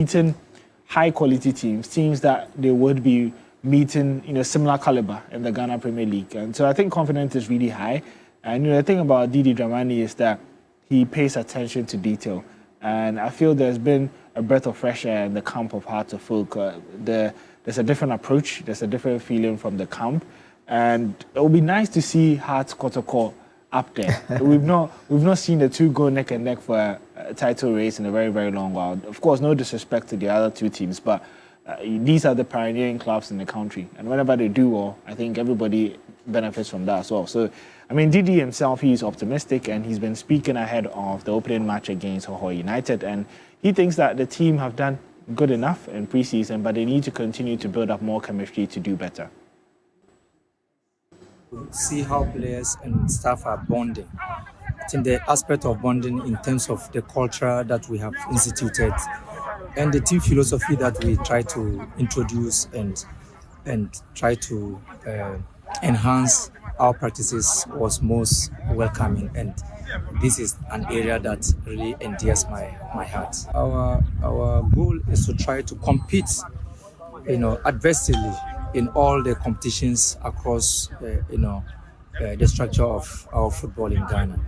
meeting high quality teams that they would be meeting, similar caliber in the Ghana Premier League. And so I think confidence is really high. And the thing about Didi Dramani is that he pays attention to detail. And I feel there's been a breath of fresh air in the camp of Hearts of Folk. There's a different approach, there's a different feeling from the camp. And it will be nice to see Hearts Kotoko up there. We've not seen the two go neck and neck for a title race in a very, very long while. Of course, no disrespect to the other two teams, but these are the pioneering clubs in the country. And whenever they do well, I think everybody benefits from that as well. So, I mean, Didi himself, he's optimistic, and he's been speaking ahead of the opening match against Hoho United. And he thinks that the team have done good enough in pre-season, but they need to continue to build up more chemistry to do better. See how players and staff are bonding. I think the aspect of bonding in terms of the culture that we have instituted and the team philosophy that we try to introduce and try to enhance our practices was most welcoming, and this is an area that really endears my heart. Our goal is to try to compete, adversely in all the competitions across, the structure of our football in Ghana.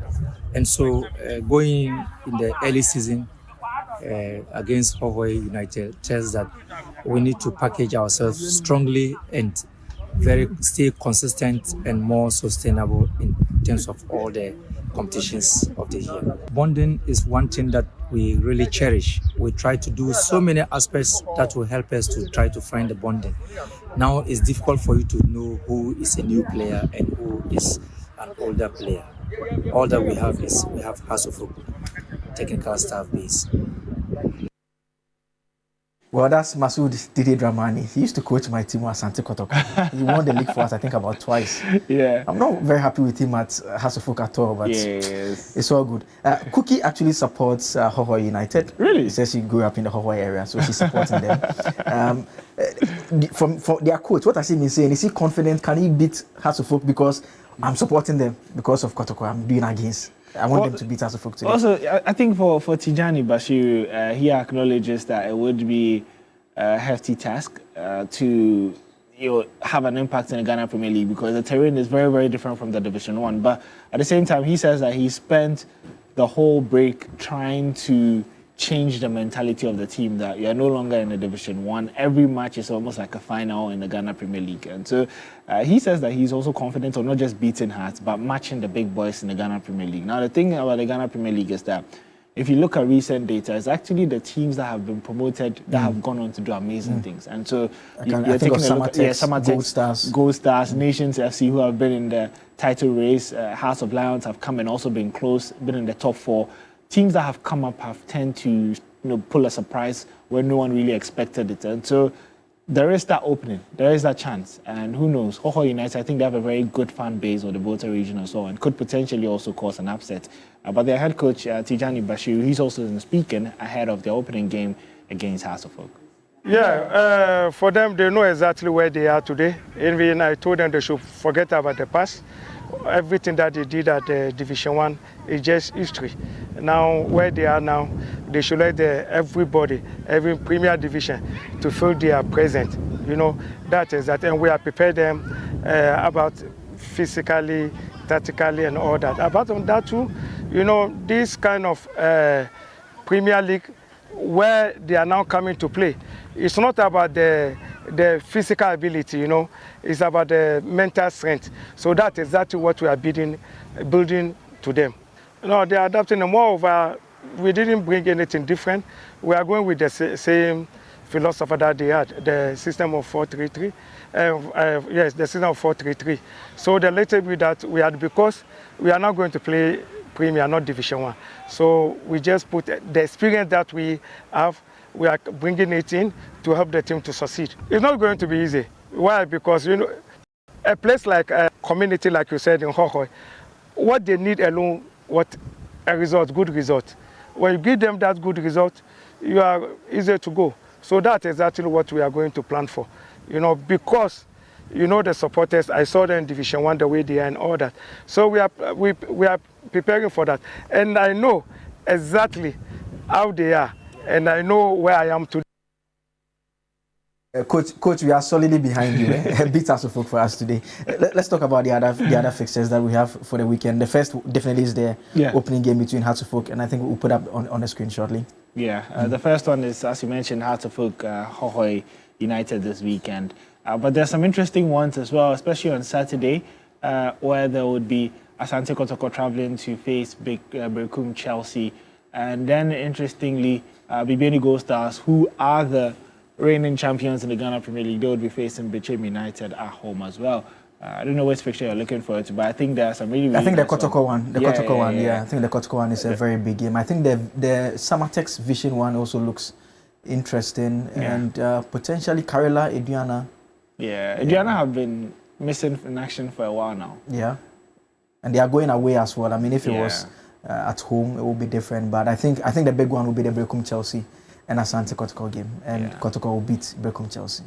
And so going in the early season against Hoho United tells that we need to package ourselves strongly and stay consistent and more sustainable in terms of all the competitions of the year. Bonding is one thing that we really cherish. We try to do so many aspects that will help us to try to find the bonding. Now it's difficult for you to know who is a new player and who is an older player. All that we have is we have House of Folk technical staff base. Well, that's Masood Didi Dramani. He used to coach my team at Asante Kotoko. He won the league for us, I think, about twice. Yeah. I'm not very happy with him at House of Folk at all, but yes, it's all good. Cookie actually supports Hoho United. Really? She says she grew up in the Hoho area, so she's supporting them. From their coach, what has he been saying? Is he confident? Can he beat House of Folk? Because I'm supporting them because of Kotoko. I'm doing against. I want them to beat House of Folk today. Also, I think for Tijani Bashiru, he acknowledges that it would be a hefty task to have an impact in the Ghana Premier League because the terrain is very, very different from the Division 1. But at the same time, he says that he spent the whole break trying to change the mentality of the team, that you're no longer in the Division 1. Every match is almost like a final in the Ghana Premier League. And so he says that he's also confident of not just beating Hearts, but matching the big boys in the Ghana Premier League. Now, the thing about the Ghana Premier League is that if you look at recent data, it's actually the teams that have been promoted that have gone on to do amazing things. And so you're taking a look at Samatex, Gold Stars, Nations FC, who have been in the title race. House of Lions have come and also been close, been in the top 4. Teams that have come up have tend to pull a surprise where no one really expected it. And so there is that opening, there is that chance. And who knows, Hoho United, I think they have a very good fan base or the Volta region or so, and could potentially also cause an upset. But their head coach, Tijani Bashiru, he's also speaking ahead of the opening game against House of Folk. Yeah, for them, they know exactly where they are today. Even I told them they should forget about the past. Everything that they did at Division 1 is just history. Now, where they are now, they should let everybody, every Premier Division, to feel they are present. That is that. And we are prepared them about physically, tactically, and all that. Apart from that too, this kind of Premier League, where they are now coming to play, it's not about the physical ability, it's about the mental strength. So that's exactly what we are building to them. They are adapting, and moreover, we didn't bring anything different. We are going with the same philosophy that they had, the system of 4-3-3. Yes, the system of 4-3-3. So the little bit that we had, because we are not going to play Premier, not Division 1. So we just put the experience that we have, we are bringing it in to help the team to succeed. It's not going to be easy. Why? Because, a place like a community, like you said, in Hoho, what they need alone, a result, good result. When you give them that good result, you are easier to go. So that's exactly what we are going to plan for. Because, the supporters, I saw them in Division 1, the way they are and all that. So we are preparing for that. And I know exactly how they are. and I know where I am today. Coach, we are solidly behind you. Beat us for us today. Let's talk about the other fixtures that we have for the weekend. The first definitely is the opening game between Hartlepool, and I think we'll put up on the screen shortly. Yeah, the first one is, as you mentioned, Hartlepool Hohoe United this weekend. But there's some interesting ones as well, especially on Saturday, where there would be Asante Kotoko traveling to face Berekum Chelsea, and then interestingly, Bibeni Gold Stars, who are the reigning champions in the Ghana Premier League, they would be facing Bechem United at home as well. I don't know which fixture you're looking forward to, but I think there are some really I think the Kotoko one. I think the Kotoko one is a very big game. I think the Samatex Vision one also looks interesting, and potentially Karela Eduana. Yeah, Eduana have been missing in action for a while now. Yeah, and they are going away as well. I mean, if it was at home, it would be different. But I think the big one will be the Berekum Chelsea and Asante Kotoko game, and Kotoko will beat Berekum Chelsea.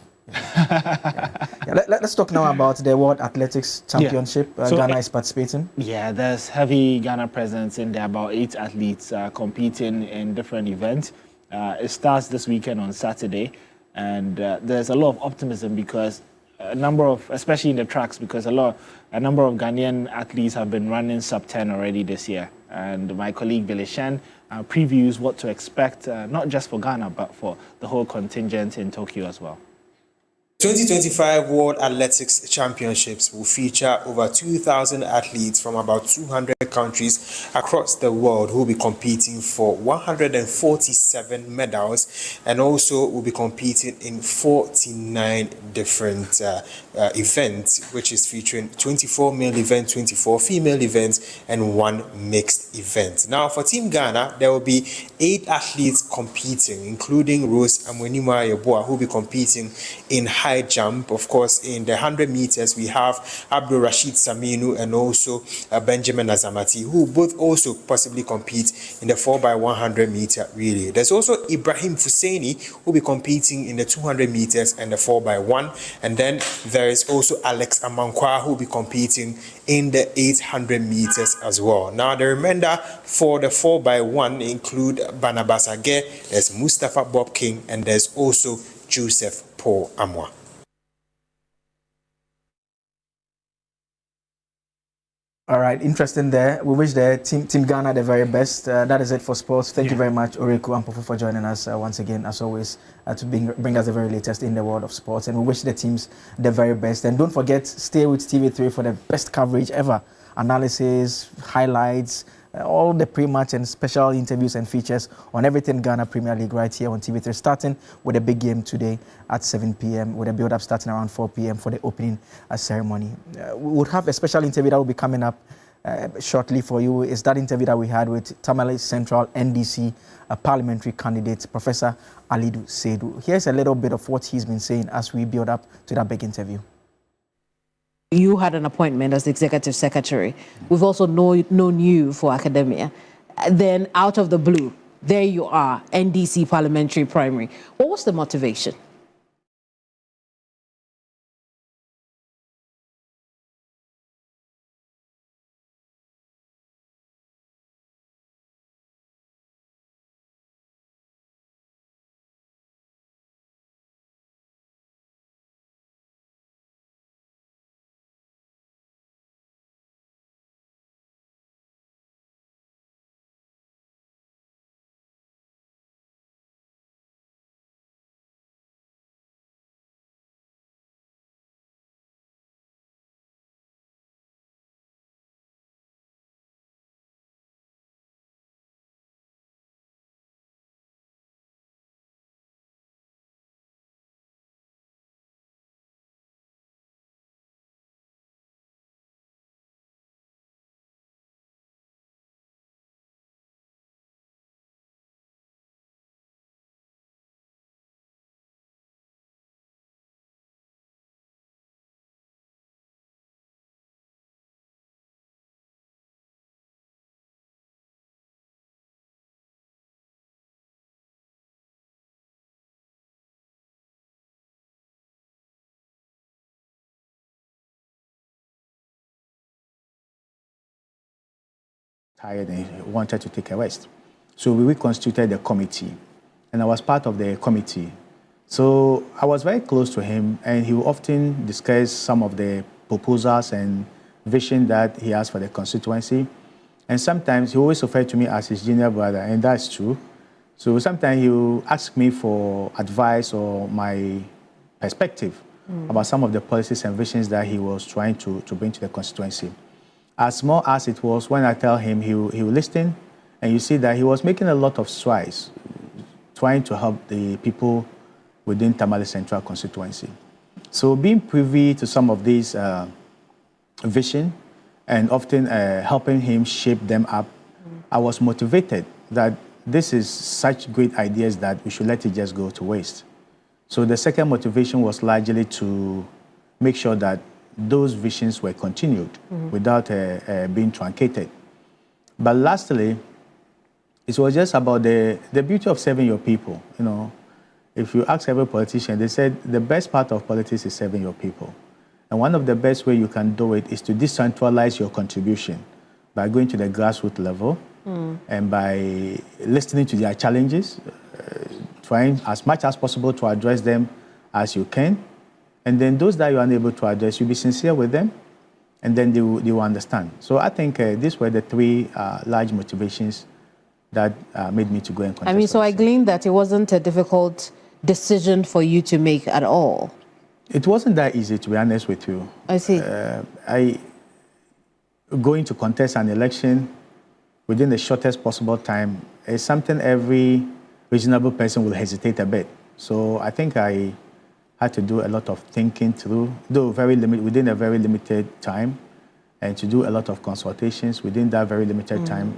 Let's talk now about the World Athletics Championship. So, Ghana is participating. Yeah, there's heavy Ghana presence in there. About 8 athletes competing in different events. It starts this weekend on Saturday, and there's a lot of optimism because a number of, especially in the tracks, because a number of Ghanaian athletes have been running sub 10 already this year. And my colleague Billy Shen previews what to expect, not just for Ghana, but for the whole contingent in Tokyo as well. 2025 World Athletics Championships will feature over 2,000 athletes from about 200 countries across the world who will be competing for 147 medals, and also will be competing in 49 different events, which is featuring 24 male events, 24 female events, and 1 mixed event. Now, for Team Ghana, there will be 8 athletes competing, including Rose Amwenima Yeboah, who will be competing in high jump. Of course, in the 100 meters, we have Abdul Rashid Saminu and also Benjamin Azamati, who both also possibly compete in the 4x100 meter relay. There's also Ibrahim Fusaini, who will be competing in the 200 meters and the 4x1. And then there is also Alex Amankwa, who will be competing in the 800 meters as well. Now, the remainder for the 4x1 include Barnabas Age, there's Mustafa Bob King, and there's also Joseph Paul Amwa. All right, interesting there. We wish the team Ghana the very best. That is it for sports. Thank you very much, Oreku and Prof, for joining us once again, as always, to bring us the very latest in the world of sports. And we wish the teams the very best. And don't forget, stay with TV3 for the best coverage ever. Analysis, highlights, all the pre-match and special interviews and features on everything Ghana Premier League right here on TV3, starting with a big game today at 7 p.m. with a build-up starting around 4 p.m. for the opening ceremony. We would have a special interview that will be coming up shortly for you. It's that interview that we had with Tamale Central NDC parliamentary candidate, Professor Alidu Seidu. Here's a little bit of what he's been saying as we build up to that big interview. You had an appointment as the executive secretary. We've also known you for academia. Then out of the blue, there you are, NDC parliamentary primary. What was the motivation? Tired and wanted to take a rest. So we reconstituted the committee, and I was part of the committee. So I was very close to him, and he would often discuss some of the proposals and vision that he has for the constituency. And sometimes he always referred to me as his junior brother, and that's true. So sometimes he will ask me for advice or my perspective about some of the policies and visions that he was trying to bring to the constituency. As small as it was, when I tell him, he will listen, and you see that he was making a lot of strides, trying to help the people within Tamale Central constituency. So being privy to some of these vision and often helping him shape them up, I was motivated that this is such great ideas that we should let it just go to waste. So the second motivation was largely to make sure that those visions were continued without being truncated. But lastly, it was just about the beauty of serving your people. You know, if you ask every politician, they said the best part of politics is serving your people. And one of the best ways you can do it is to decentralize your contribution by going to the grassroots level and by listening to their challenges, trying as much as possible to address them as you can. And then those that you're unable to address, you be sincere with them, and then they will understand. So I think these were the three large motivations that made me to go and contest. I mean, so I gleaned that it wasn't a difficult decision for you to make at all. It wasn't that easy, to be honest with you. I see. Going to contest an election within the shortest possible time is something every reasonable person will hesitate a bit. So I think I had to do a lot of thinking through, though within a very limited time, and to do a lot of consultations within that very limited time.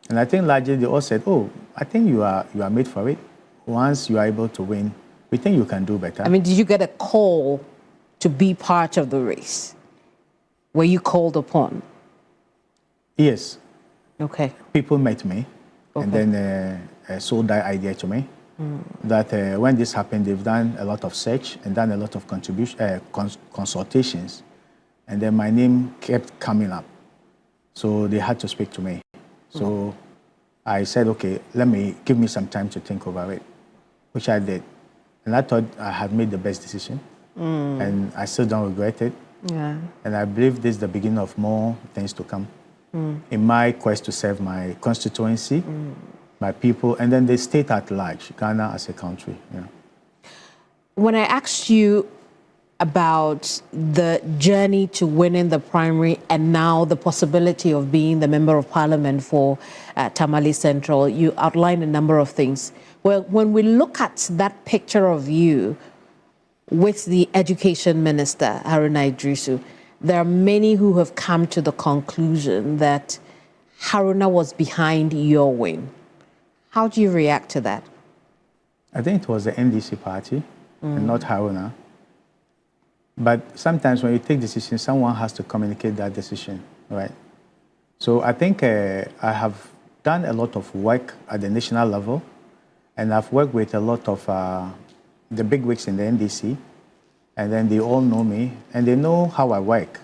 And I think largely they all said, oh, I think you are made for it. Once you are able to win, we think you can do better. I mean, did you get a call to be part of the race? Were you called upon? Yes. Okay. People met me and then sold that idea to me. That when this happened, they've done a lot of search and done a lot of consultations. And then my name kept coming up. So they had to speak to me. So I said, okay, give me some time to think over it, which I did. And I thought I had made the best decision. And I still don't regret it. Yeah. And I believe this is the beginning of more things to come in my quest to serve my constituency, my people, and then the state at large, Ghana as a country. Yeah. When I asked you about the journey to winning the primary and now the possibility of being the Member of Parliament for Tamale Central, you outlined a number of things. Well, when we look at that picture of you with the Education Minister, Haruna Iddrisu, there are many who have come to the conclusion that Haruna was behind your win. How do you react to that? I think it was the NDC party and not Haruna. But sometimes when you take decisions, someone has to communicate that decision, right? So I think I have done a lot of work at the national level, and I've worked with a lot of the bigwigs in the NDC, and then they all know me, and they know how I work.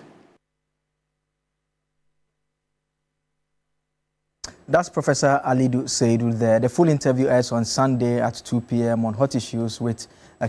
That's Professor Alidu Seidu there. The full interview airs on Sunday at 2 p.m. on Hot Issues with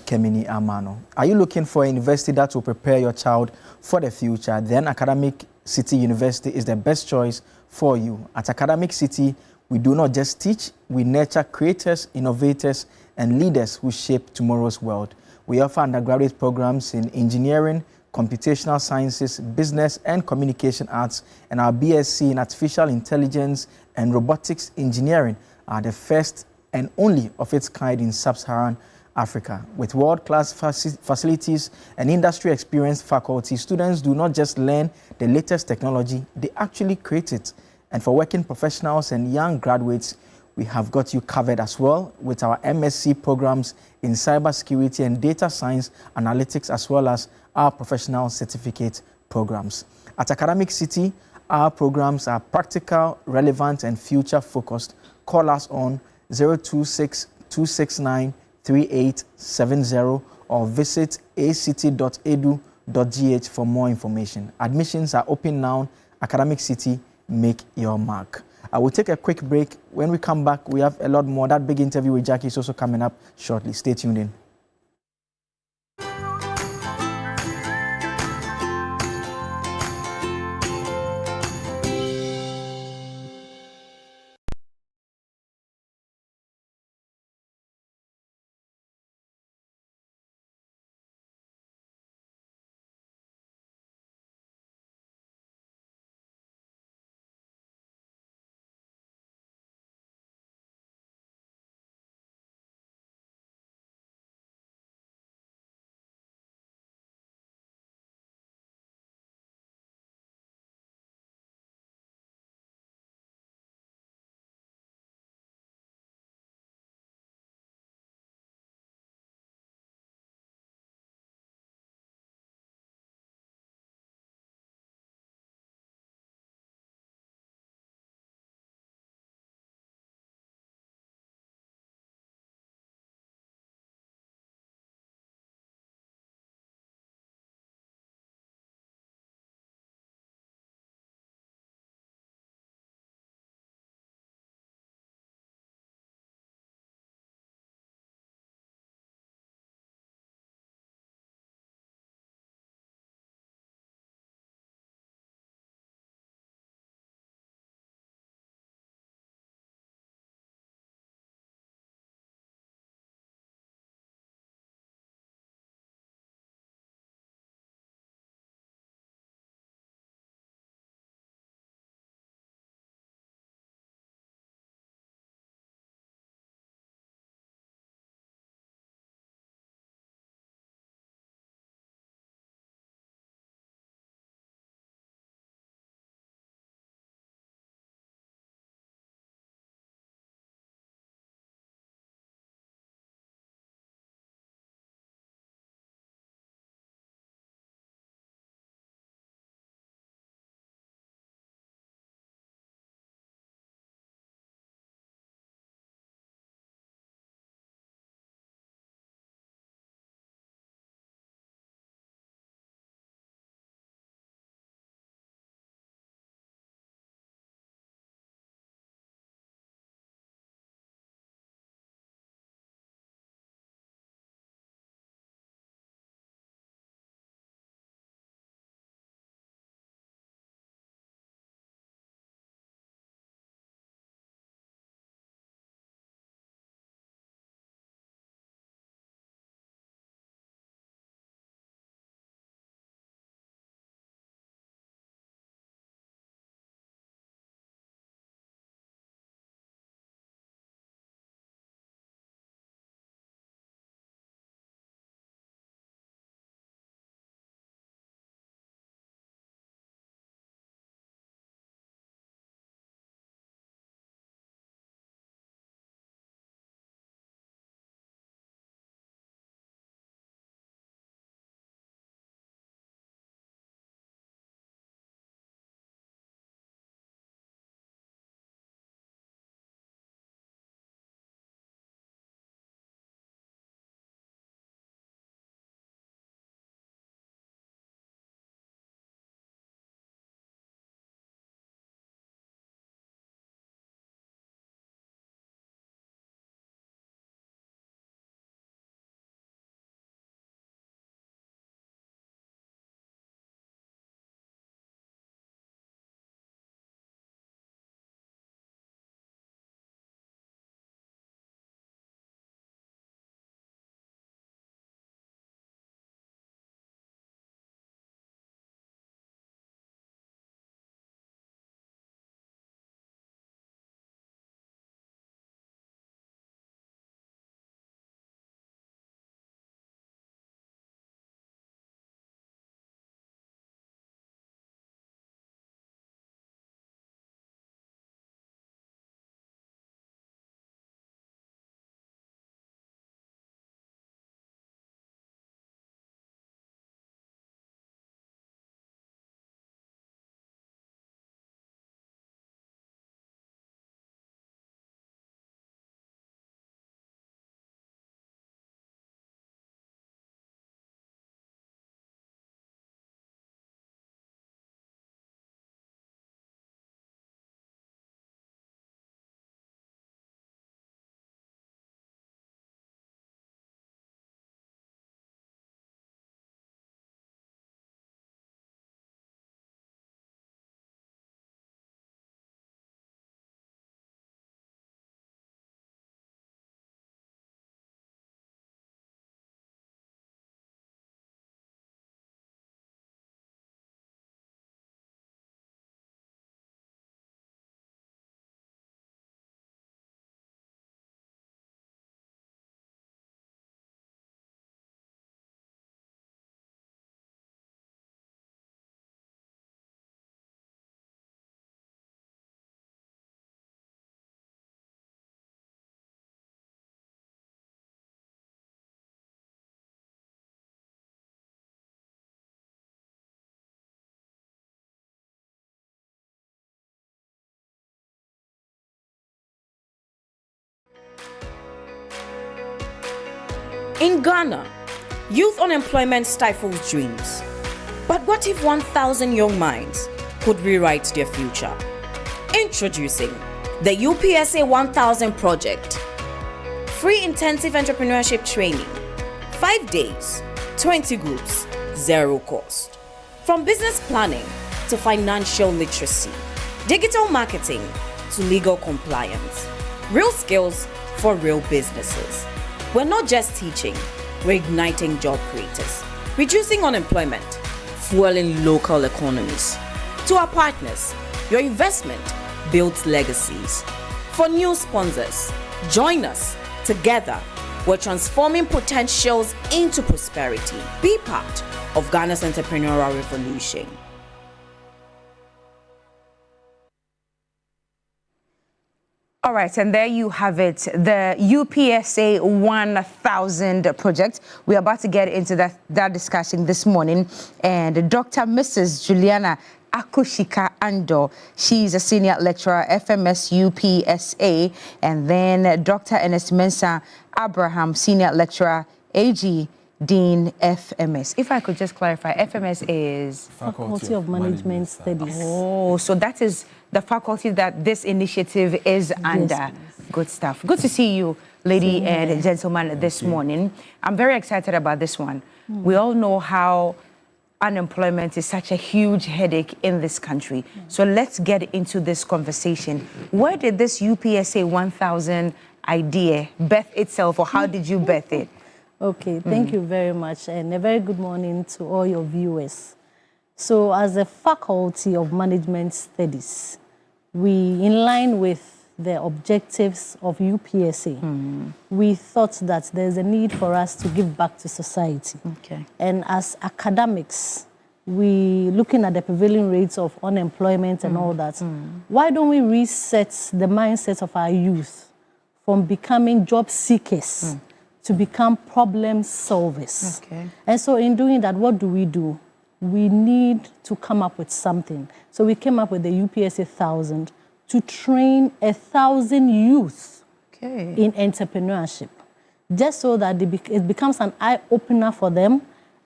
Kemini Amano. Are you looking for a university that will prepare your child for the future? Then Academic City University is the best choice for you. At Academic City, we do not just teach, we nurture creators, innovators, and leaders who shape tomorrow's world. We offer undergraduate programs in engineering, computational sciences, business and communication arts, and our BSc in artificial intelligence and robotics engineering are the first and only of its kind in sub-Saharan Africa. With world-class facilities and industry-experienced faculty, students do not just learn the latest technology, they actually create it. And for working professionals and young graduates, we have got you covered as well with our MSc programs in cybersecurity and data science analytics, as well as our professional certificate programs. At Academic City, our programs are practical, relevant, and future-focused. Call us on 026-269-3870 or visit act.edu.gh for more information. Admissions are open now. Academic City, make your mark. I will take a quick break. When we come back, we have a lot more. That big interview with Gyakie is also coming up shortly. Stay tuned in. In Ghana, youth unemployment stifles dreams. But what if 1,000 young minds could rewrite their future? Introducing the UPSA 1000 project. Free intensive entrepreneurship training. 5 days, 20 groups, 0 cost. From business planning to financial literacy, digital marketing to legal compliance. Real skills for real businesses. We're not just teaching, we're igniting job creators, reducing unemployment, fueling local economies. To our partners, your investment builds legacies. For new sponsors, join us. Together, we're transforming potentials into prosperity. Be part of Ghana's entrepreneurial revolution. All right, and there you have it, the UPSA 1000 project. We're about to get into that discussion this morning. And Dr. Mrs. Juliana Akushika Ando, she's a senior lecturer, FMS UPSA. And then Dr. Ernest Mensah Abraham, senior lecturer, AG Dean FMS. If I could just clarify, FMS is? Faculty of Management Studies. Oh, so that is the faculty that this initiative is under. Yes. Good stuff. Good to see you, lady and gentlemen, this morning. I'm very excited about this one. We all know how unemployment is such a huge headache in this country. So let's get into this conversation. Where did this UPSA 1000 idea birth itself, or how did you birth it? Okay, thank you very much, and a very good morning to all your viewers. So as a Faculty of Management Studies, we, in line with the objectives of UPSA, we thought that there's a need for us to give back to society. Okay. And as academics, we, looking at the prevailing rates of unemployment and all that, why don't we reset the mindset of our youth from becoming job seekers to become problem solvers? Okay. And so in doing that, what do? We need to come up with something. So we came up with the UPSA 1000 to train 1,000 youth in entrepreneurship, just so that it becomes an eye-opener for them,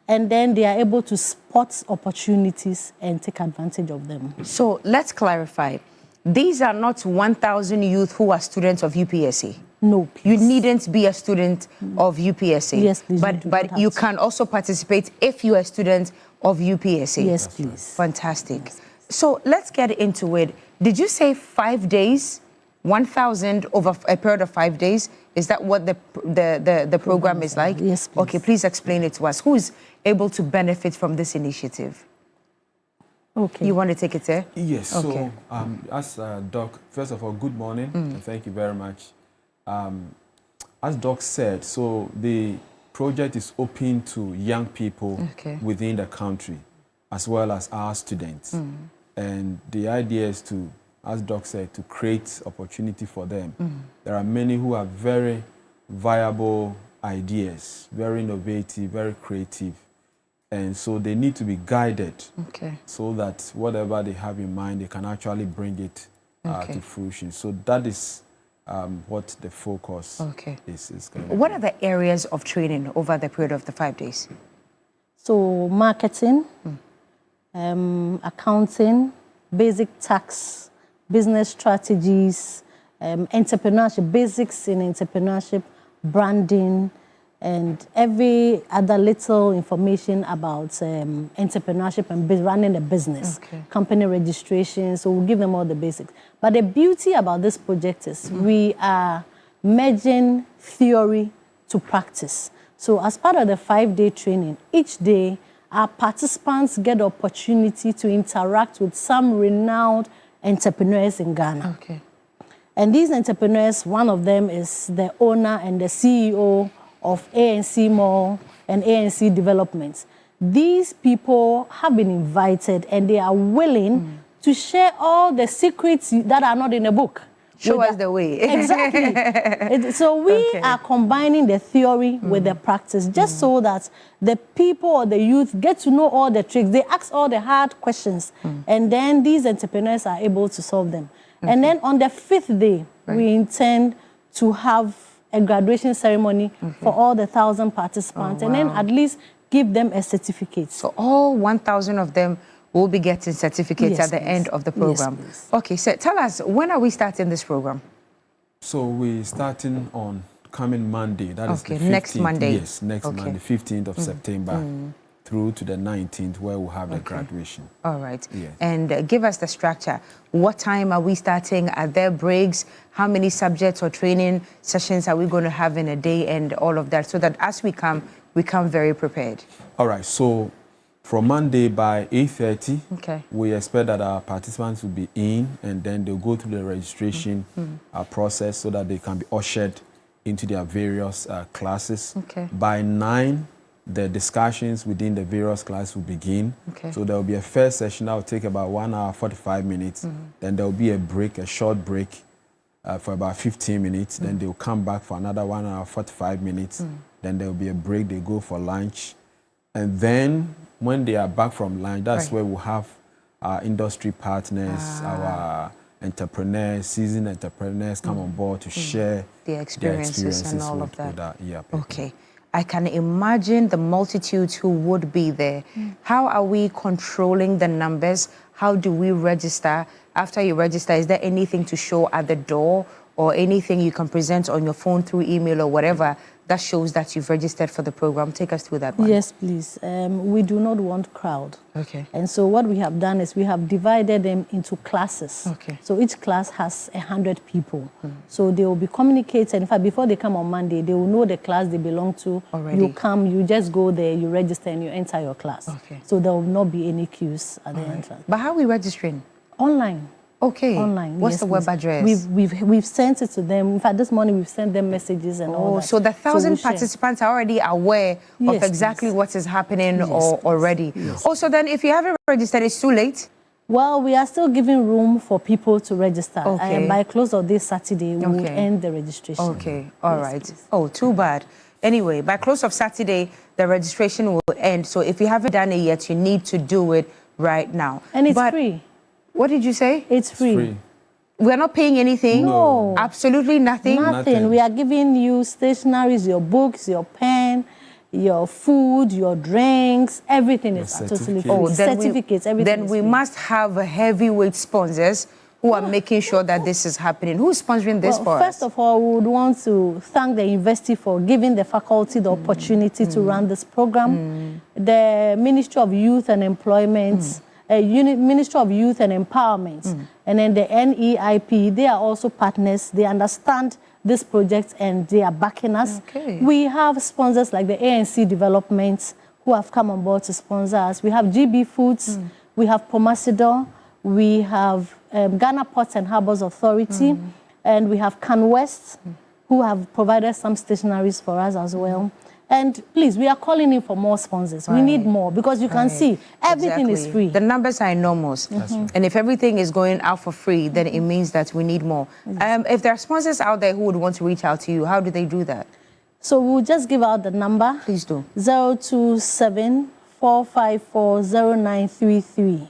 and then they are able to spot opportunities and take advantage of them. So let's clarify. These are not 1,000 youth who are students of UPSA. No, please. You needn't be a student of UPSA. Yes, please. But you can also participate if you are a student of UPSA. Yes, please. Fantastic. Yes. So let's get into it. Did you say 5 days, 1,000 over a period of 5 days? Is that what the program is like? Yes, please. Okay, please explain it to us. Who is able to benefit from this initiative? Okay. You want to take it there? Yes. Okay. So, as Doc, first of all, good morning, and thank you very much. As Doc said, so the project is open to young people within the country, as well as our students. And the idea is to, as Doc said, to create opportunity for them. There are many who have very viable ideas, very innovative, very creative. And so they need to be guided so that whatever they have in mind, they can actually bring it to fruition. So that is what the focus is going to be. What are the areas of training over the period of the 5 days? So marketing, accounting, basic tax, business strategies, entrepreneurship, basics in entrepreneurship, branding, and every other little information about entrepreneurship and running a business, company registration. So we'll give them all the basics. But the beauty about this project is we are merging theory to practice. So as part of the 5-day training, each day our participants get the opportunity to interact with some renowned entrepreneurs in Ghana. And these entrepreneurs, one of them is the owner and the CEO of ANC Mall and ANC Developments. These people have been invited and they are willing to share all the secrets that are not in a book. Show us the way. Exactly. So we are combining the theory with the practice, just so that the people or the youth get to know all the tricks. They ask all the hard questions, and then these entrepreneurs are able to solve them. And then on the 5th day, we intend to have a graduation ceremony for all the 1,000 participants, and then at least give them a certificate. So all 1,000 of them will be getting certificates at the end of the program. Yes, okay, so tell us, when are we starting this program? So we're starting on coming Monday. That is the 15th. Next Monday. Yes, next Monday, 15th of September, through to the 19th, where we'll have the graduation. All right. Yes. And give us the structure. What time are we starting? Are there breaks? How many subjects or training sessions are we going to have in a day, and all of that, so that as we come very prepared? All right. So from Monday by 8:30, we expect that our participants will be in, and then they'll go through the registration process so that they can be ushered into their various classes. By 9, the discussions within the various classes will begin. So there will be a first session that will take about 1 hour, 45 minutes. Then there will be a break, a short break for about 15 minutes. Then they'll come back for another 1 hour, 45 minutes. Then there will be a break, they go for lunch. And then when they are back from lunch, that's where we'll have our industry partners, our entrepreneurs, seasoned entrepreneurs come on board to share their experiences and all of that. People. Okay. I can imagine the multitudes who would be there. How are we controlling the numbers? How do we register? After you register, is there anything to show at the door, or anything you can present on your phone through email or whatever that shows that you've registered for the program? Take us through that one. Yes, please. We do not want crowd. Okay. And so what we have done is we have divided them into classes. Okay. So each class has 100 people. So they will be communicated. In fact, before they come on Monday, they will know the class they belong to. Already. You come, you just go there, you register, and you enter your class. Okay. So there will not be any queues at the entrance. But how are we registering? Online. Okay. Online. What's yes, the web please. address? We've sent it to them. In fact, this morning we've sent them messages and all that. So the 1,000 we'll share. participants are already aware of exactly what is happening already. Also, then if you haven't registered, it's too late? Well, we are still giving room for people to register. Okay. By close of this Saturday, we will end the registration. Okay, all right. Oh, too bad. Anyway, by close of Saturday, the registration will end. So if you haven't done it yet, you need to do it right now. And it's free. What did you say? It's free. We're not paying anything? No. Absolutely nothing? Nothing. We are giving you stationaries, your books, your pen, your food, your drinks, everything is totally free. Certificates, everything. Then we must have heavyweight sponsors who are making sure that this is happening. Who's sponsoring this for us? First of all, we would want to thank the university for giving the faculty the opportunity to run this program. The Ministry of Youth and Employment, Ministry of Youth and Empowerment, and then the NEIP, they are also partners. They understand this project and they are backing us. Okay. We have sponsors like the ANC Development who have come on board to sponsor us. We have GB Foods, we have Pomasidor, we have Ghana Ports and Harbours Authority, and we have CanWest, who have provided some stationaries for us as well. And please, we are calling in for more sponsors. We need more because you can see everything is free. The numbers are enormous. And if everything is going out for free, then it means that we need more. If there are sponsors out there who would want to reach out to you, how do they do that? So we'll just give out the number. Please do. 027-454-0933.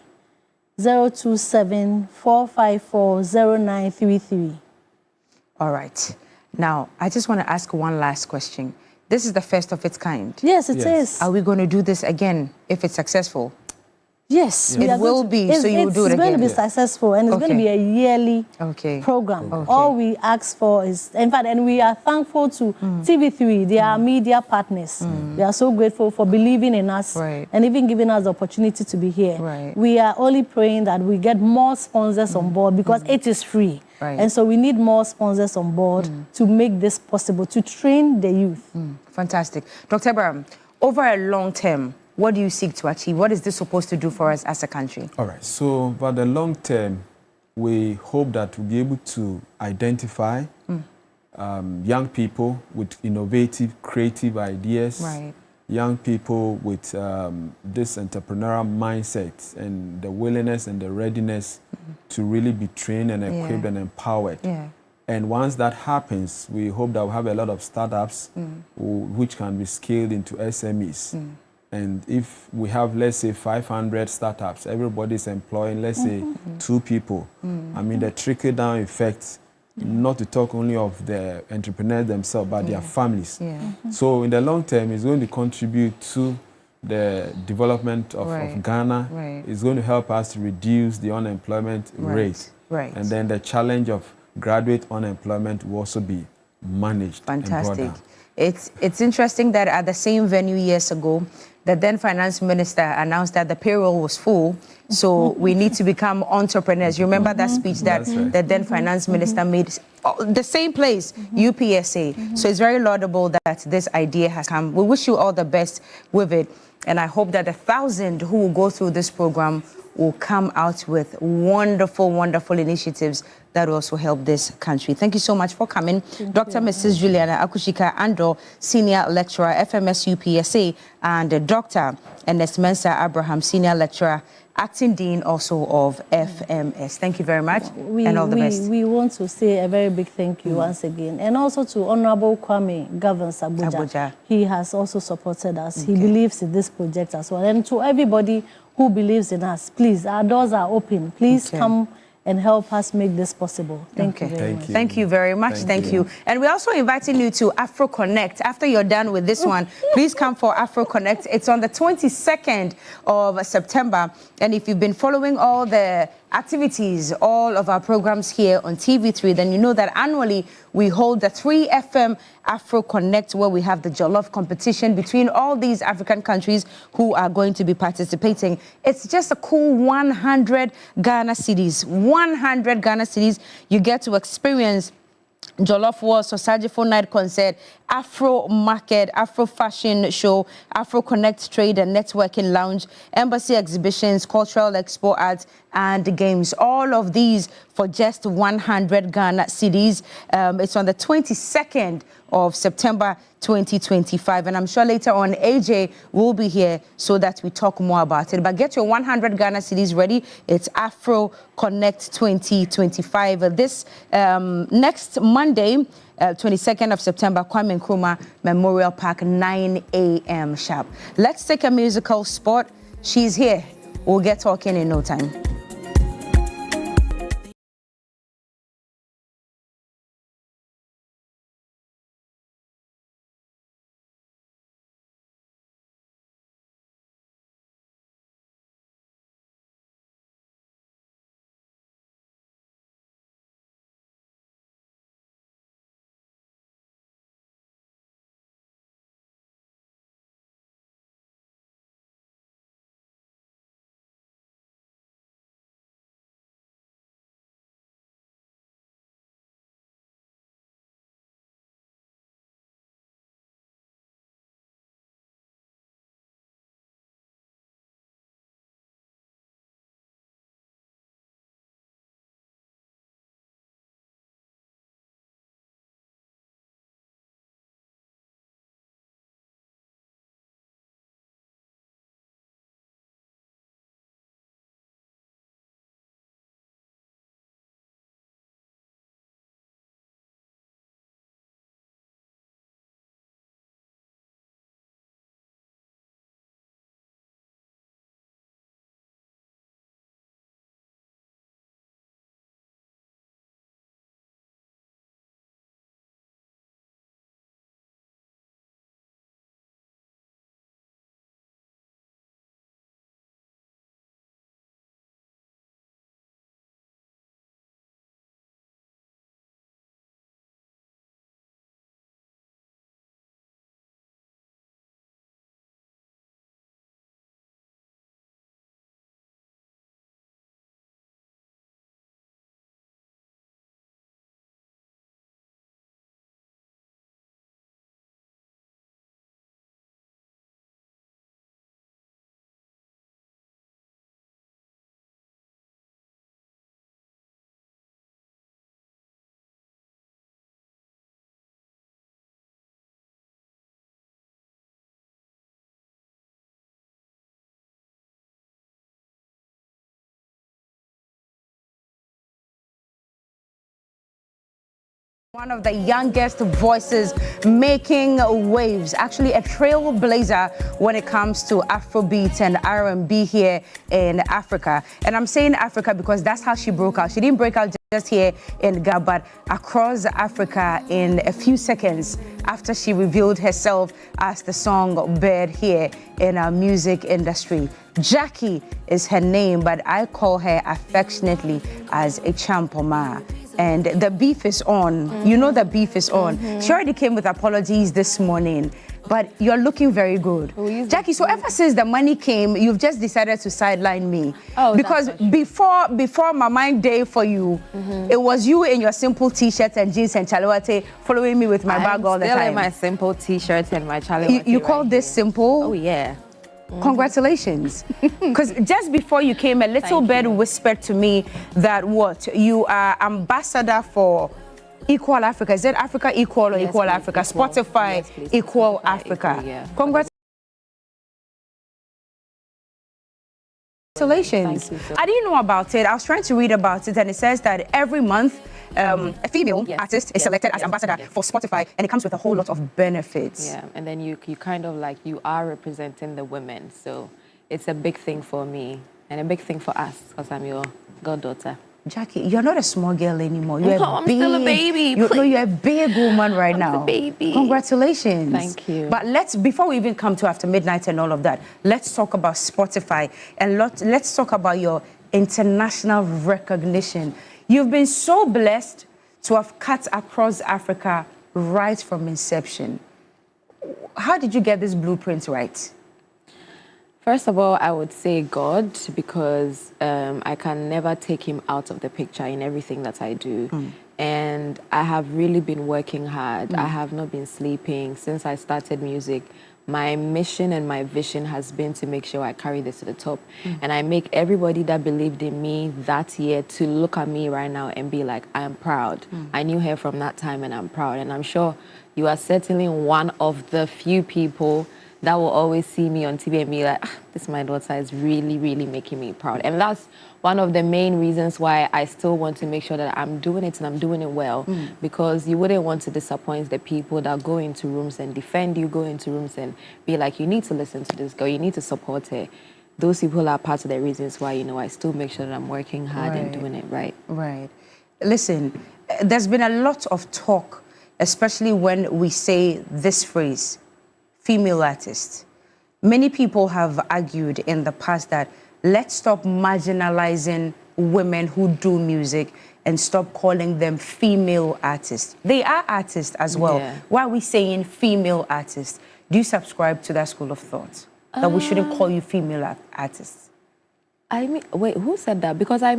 027-454-0933. All right. Now, I just want to ask one last question. This is the first of its kind. Yes, it is. Are we going to do this again if it's successful? Yes. It will be, so you will do it again. It's going to be successful, and it's going to be a yearly program. All we ask for is, in fact, and we are thankful to TV3, they are media partners. We are so grateful for believing in us and even giving us the opportunity to be here. We are only praying that we get more sponsors on board because it is free. And so we need more sponsors on board to make this possible, to train the youth. Fantastic. Dr. Abraham, over a long term, what do you seek to achieve? What is this supposed to do for us as a country? All right. So, for the long term, we hope that we'll be able to identify young people with innovative, creative ideas, young people with this entrepreneurial mindset and the willingness and the readiness to really be trained and equipped and empowered. And once that happens, we hope that we'll have a lot of startups which can be scaled into SMEs. And if we have, let's say, 500 startups, everybody's employing, let's say, 2 people. I mean, the trickle-down effect not to talk only of the entrepreneurs themselves, but their families. Yeah. So in the long term, it's going to contribute to the development of Ghana. It's going to help us to reduce the unemployment rate. And then the challenge of graduate unemployment will also be managed. Fantastic. And brought down. It's interesting that at the same venue years ago, the then finance minister announced that the payroll was full, so we need to become entrepreneurs. You remember that speech that the then finance minister made? The same place, UPSA. So it's very laudable that this idea has come. We wish you all the best with it, and I hope that 1,000 who will go through this program will come out with wonderful, wonderful initiatives that will also help this country. Thank you so much for coming. Dr. Mrs. Juliana Akushika Ando, Senior Lecturer, FMS UPSA, and Dr. Ernest Mensah Abraham, Senior Lecturer, Acting Dean also of FMS. Thank you very much, and all the best. We want to say a very big thank you once again. And also to Honorable Kwame Governs Abuja. He has also supported us. He believes in this project as well. And to everybody who believes in us, please, our doors are open. Please come and help us make this possible. Thank you very much. Thank you very much. Thank you. And we're also inviting you to Afro Connect. After you're done with this one, please come for Afro Connect. It's on the 22nd of September. And if you've been following all the activities, all of our programs here on TV3, then you know that annually we hold the 3FM Afro Connect, where we have the jollof competition between all these African countries who are going to be participating. It's just a cool 100 Ghana cedis. 100 Ghana cedis. You get to experience Jollof Wars, Osajifo Night Concert, Afro Market, Afro Fashion Show, Afro Connect Trade and Networking Lounge, Embassy Exhibitions, Cultural Expo Arts, and Games. All of these for just 100 Ghana cedis. It's on the 22nd of September 2025. And I'm sure later on AJ will be here so that we talk more about it. But get your 100 Ghana cedis ready. It's Afro Connect 2025. This next Monday, 22nd of September, Kwame Nkrumah Memorial Park, 9 a.m. sharp. Let's take a musical spot. She's here. We'll get talking in no time. One of the youngest voices making waves, actually a trailblazer when it comes to Afrobeat and R&B here in Africa. And I'm saying Africa because that's how she broke out. She didn't break out just here in Ghana, but across Africa in a few seconds after she revealed herself as the songbird here in our music industry. Gyakie is her name, but I call her affectionately as a Champoma. And the beef is on. You know the beef is on. She already came with apologies this morning, but you're looking very good. Gyakie, so ever since the money came, you've just decided to sideline me. Oh, because before my mind day for you, it was you in your simple t-shirts and jeans and chalawate following me with my bag all the time. Still in my simple t-shirts and my chalawate. You call this simple? Oh, yeah. Congratulations. Because just before you came, a little bird whispered to me that you are ambassador for Equal Africa. Is it Africa Equal or Equal Africa? Equal. Spotify Equal Africa. Equal, yeah. Congratulations. I didn't know about it. I was trying to read about it, and it says that every month a female artist is selected as ambassador for Spotify, and it comes with a whole lot of benefits. Yeah, and then you kind of like, you are representing the women. So it's a big thing for me and a big thing for us because I'm your goddaughter. Gyakie, you're not a small girl anymore. You're I'm still a baby. You're a big woman right now. A baby. Congratulations. Thank you. But before we even come to After Midnight and all of that, let's talk about Spotify and let's talk about your international recognition. You've been so blessed to have cut across Africa right from inception. How did you get this blueprint right? First of all, I would say God, because I can never take him out of the picture in everything that I do. And I have really been working hard. I have not been sleeping since I started music. My mission and my vision has been to make sure I carry this to the top. And I make everybody that believed in me that year to look at me right now and be like, I am proud. I knew her from that time and I'm proud. And I'm sure you are certainly one of the few people that will always see me on TV and be like, this my daughter is really, really making me proud. And that's one of the main reasons why I still want to make sure that I'm doing it and I'm doing it well. Because you wouldn't want to disappoint the people that go into rooms and defend you, go into rooms and be like, you need to listen to this girl, you need to support her. Those people are part of the reasons why, I still make sure that I'm working hard and doing it right. Right. Listen, there's been a lot of talk, especially when we say this phrase, female artist. Many people have argued in the past that let's stop marginalizing women who do music and stop calling them female artists. They are artists as well. Why are we saying female artists? Do you subscribe to that school of thought? That we shouldn't call you female artists? I mean, wait, who said that? Because how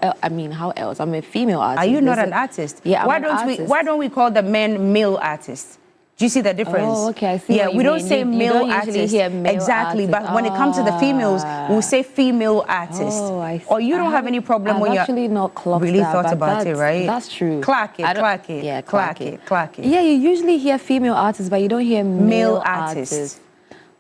else? I'm a female artist. Are you not an artist? Yeah, Why don't we call the men male artists? Do you see the difference? Oh, okay, I see. Yeah, we don't say male artist. Exactly, but when it comes to the females, we'll say female artist. Oh, I see. Or you don't have any problem when you're actually not clocked really that, thought about it, right? That's true. Clack it. Yeah, clack it. Yeah, you usually hear female artists, but you don't hear male artists.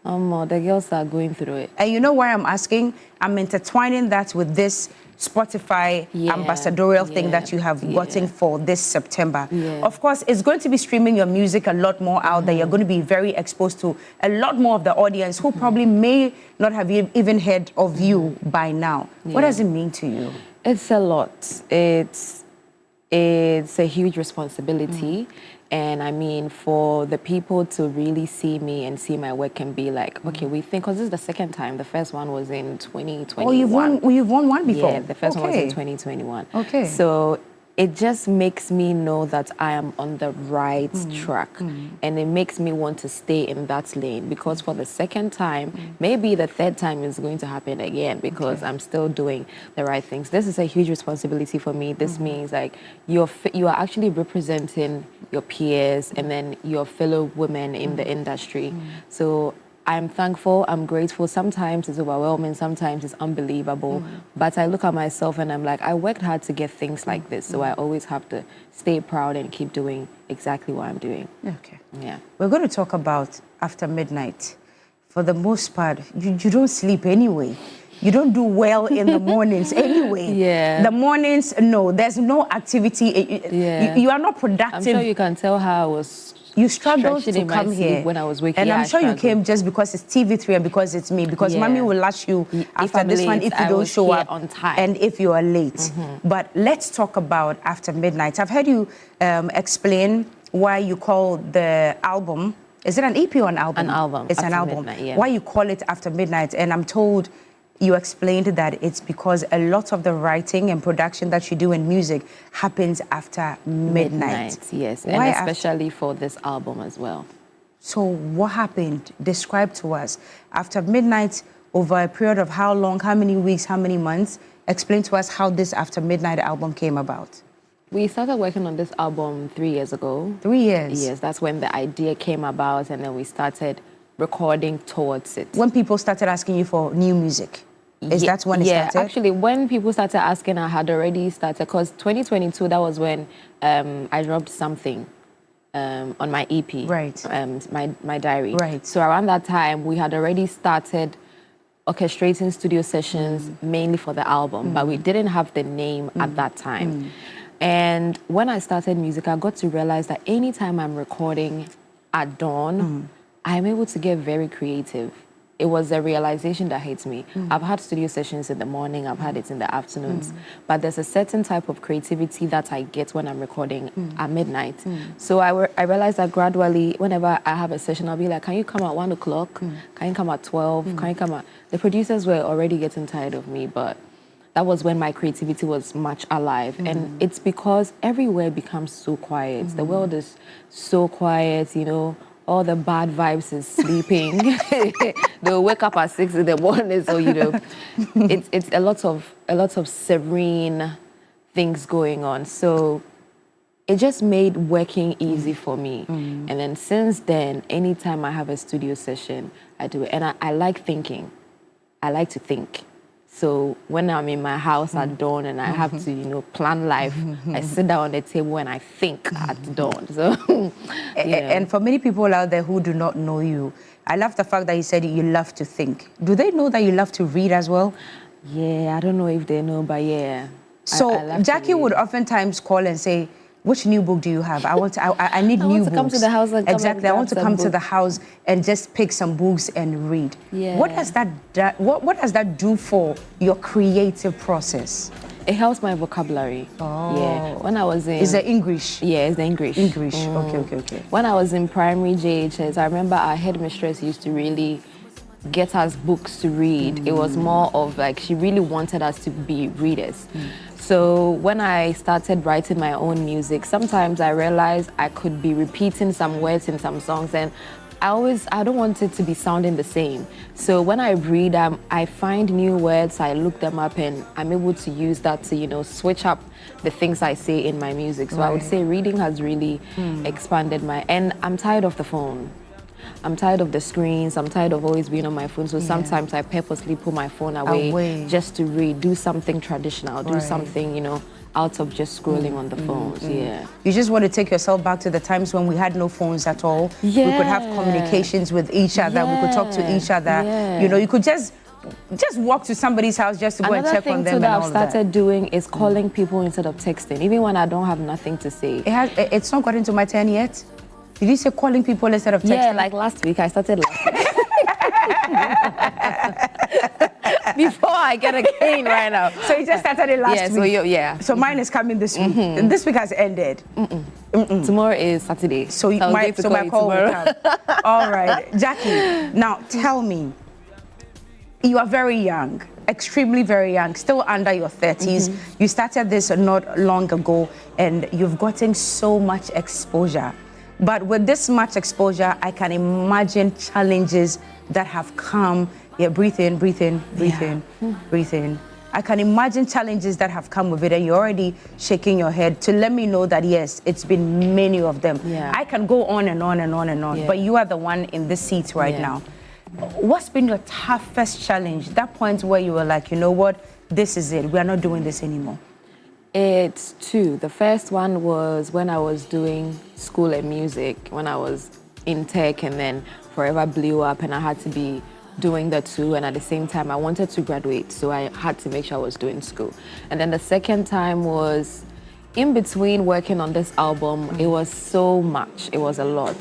The girls are going through it. And you know why I'm asking? I'm intertwining that with this Spotify ambassadorial thing that you have gotten for this September. Of course, it's going to be streaming your music a lot more out there. You're going to be very exposed to a lot more of the audience who probably may not have even heard of you by now. What does it mean to you? It's a lot. It's a huge responsibility. And I mean, for the people to really see me and see my work and be like, okay, we think, because this is the second time. The first one was in 2021. Oh, you've won one before? Yeah, the first one was in 2021. Okay. So it just makes me know that I am on the right track. And it makes me want to stay in that lane, because for the second time, maybe the third time is going to happen again, because I'm still doing the right things. This is a huge responsibility for me. This means like you are actually representing your peers and then your fellow women in the industry. So I'm thankful, I'm grateful. Sometimes it's overwhelming, sometimes it's unbelievable. But I look at myself and I'm like, I worked hard to get things like this. So I always have to stay proud and keep doing exactly what I'm doing. Okay. Yeah. We're going to talk about After Midnight. For the most part, you don't sleep anyway. You don't do well in the mornings anyway. Yeah. The mornings, no, there's no activity. You are not productive. I'm sure you can tell how You struggled stretching to in my come sleep here. when I was waking. And Yeah, I'm I sure you struggled. came just because it's TV3 and because it's me. Because Yeah. mommy will lash you If after I'm this one late, if you I don't was show here up on time. and if you are late. But let's talk about After Midnight. I've heard you explain why you call the album. Is it an EP or an album? An album, It's an After album. Midnight, yeah. Why you call it After Midnight? And I'm told you explained that it's because a lot of the writing and production that you do in music happens after midnight. Yes, Why and after? especially for this album as well. So what happened? Describe to us. After Midnight, over a period of how long, how many weeks, how many months? Explain to us how this After Midnight album came about. We started working on this album 3 years ago. 3 years? Yes, that's when the idea came about, and then we started recording towards it. When people started asking you for new music, is that when it started? Yeah, actually, when people started asking, I had already started, because 2022, that was when I dropped something on my EP. Right. My diary. Right. So around that time, we had already started orchestrating studio sessions mainly for the album, but we didn't have the name at that time. And when I started music, I got to realize that anytime I'm recording at dawn, I'm able to get very creative. It was a realization that hit me. I've had studio sessions in the morning, I've had it in the afternoons, but there's a certain type of creativity that I get when I'm recording at midnight. So I realized that gradually, whenever I have a session, I'll be like, can you come at 1 o'clock? Can you come at 12? Can you come at... The producers were already getting tired of me, but that was when my creativity was much alive. And it's because everywhere becomes so quiet. The world is so quiet, you know, all the bad vibes is sleeping. They'll wake up at 6 in the morning, so, you know, it's a lot of serene things going on. So it just made working easy for me. And then since then, anytime I have a studio session, I do it. And I like thinking. I like to think. So when I'm in my house at dawn and I have to, you know, plan life, I sit down on the table and I think at dawn. So, And for many people out there who do not know you, I love the fact that you said you love to think. Do they know that you love to read as well? Yeah, I don't know if they know, but yeah. So I love to Gyakie read. would oftentimes call and say, which new book do you have? I need new books. I want to come to the house and come exactly. and I want to grab come some to the books. house and just pick some books and read. Yeah. What does that do for your creative process? It helps my vocabulary. Oh. Yeah. When I was in... Is it English? Yeah, it's the English. English. Okay. When I was in primary JHS, I remember our headmistress used to really get us books to read. It was more of like, she really wanted us to be readers. So when I started writing my own music, sometimes I realized I could be repeating some words in some songs, and I don't want it to be sounding the same. So when I read, I find new words, I look them up, and I'm able to use that to, you know, switch up the things I say in my music. So I would say reading has really expanded and I'm tired of the phone. I'm tired of the screens. I'm tired of always being on my phone. So sometimes I purposely put my phone away just to read, do something traditional, do something, you know, out of just scrolling on the phones. Yeah. You just want to take yourself back to the times when we had no phones at all. Yeah. We could have communications with each other. We could talk to each other. Yeah. You know, you could just walk to somebody's house just to go and check on them. Another thing too that and I've all of that. started doing is calling people instead of texting, even when I don't have nothing to say. It's not gotten to my turn yet. Did you say calling people instead of texting? Yeah, like last week. I started last week. Before I get a cane right now. So you just started it last week? So mine is coming this week. And this week has ended. Tomorrow is Saturday. So my call will come. All right. Gyakie, now tell me, you are very young, extremely very young, still under your 30s. You started this not long ago, and you've gotten so much exposure. But with this much exposure, I can imagine challenges that have come. Yeah, breathe in, breathe in, breathe in, breathe in. I can imagine challenges that have come with it, and you're already shaking your head to let me know that, yes, it's been many of them. Yeah. I can go on and on and on and on, but you are the one in this seat right now. What's been your toughest challenge? That point where you were like, you know what, this is it. We are not doing this anymore. It's two. The first one was when I was doing school and music, when I was in tech, and then Forever blew up and I had to be doing the two, and at the same time I wanted to graduate, so I had to make sure I was doing school. And then the second time was in between working on this album, it was so much. It was a lot.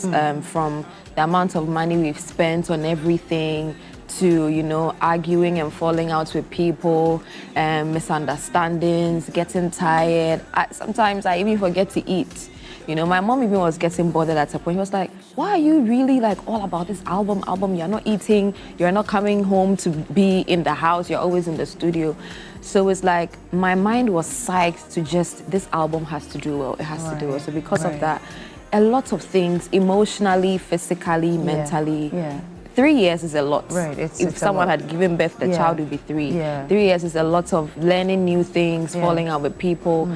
From the amount of money we've spent on everything to, you know, arguing and falling out with people, misunderstandings, getting tired. Sometimes I even forget to eat. You know, my mom even was getting bothered at a point. He was like, why are you really like all about this album? You're not eating, you're not coming home to be in the house, you're always in the studio. So it's like, my mind was psyched to just, this album has to do well, it has to do well. So because of that, a lot of things, emotionally, physically, mentally, 3 years is a lot. Right. If someone had given birth, the child would be 3. 3 years is a lot of learning new things, falling out with people.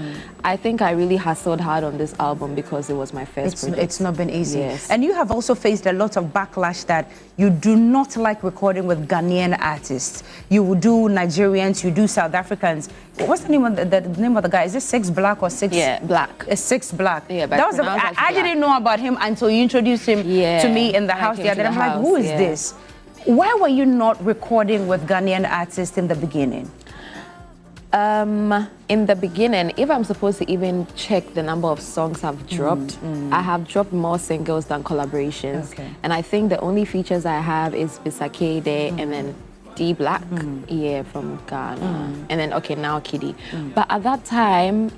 I think I really hustled hard on this album because it was my first project. It's not been easy. Yes. And you have also faced a lot of backlash that you do not like recording with Ghanaian artists. You will do Nigerians, you do South Africans. What's the name of the name of the guy? Is it 6 Black or 6? Yeah, Black. It's 6 Black. Yeah, but that was I didn't know about him until you introduced him to me in the house the other day. I'm like, who is this? Why were you not recording with Ghanaian artists in the beginning? In the beginning, if I'm supposed to even check the number of songs I've dropped, I have dropped more singles than collaborations. And I think the only features I have is Bisake Day and then D Black, from Ghana. And then, now Kiddy. But at that time,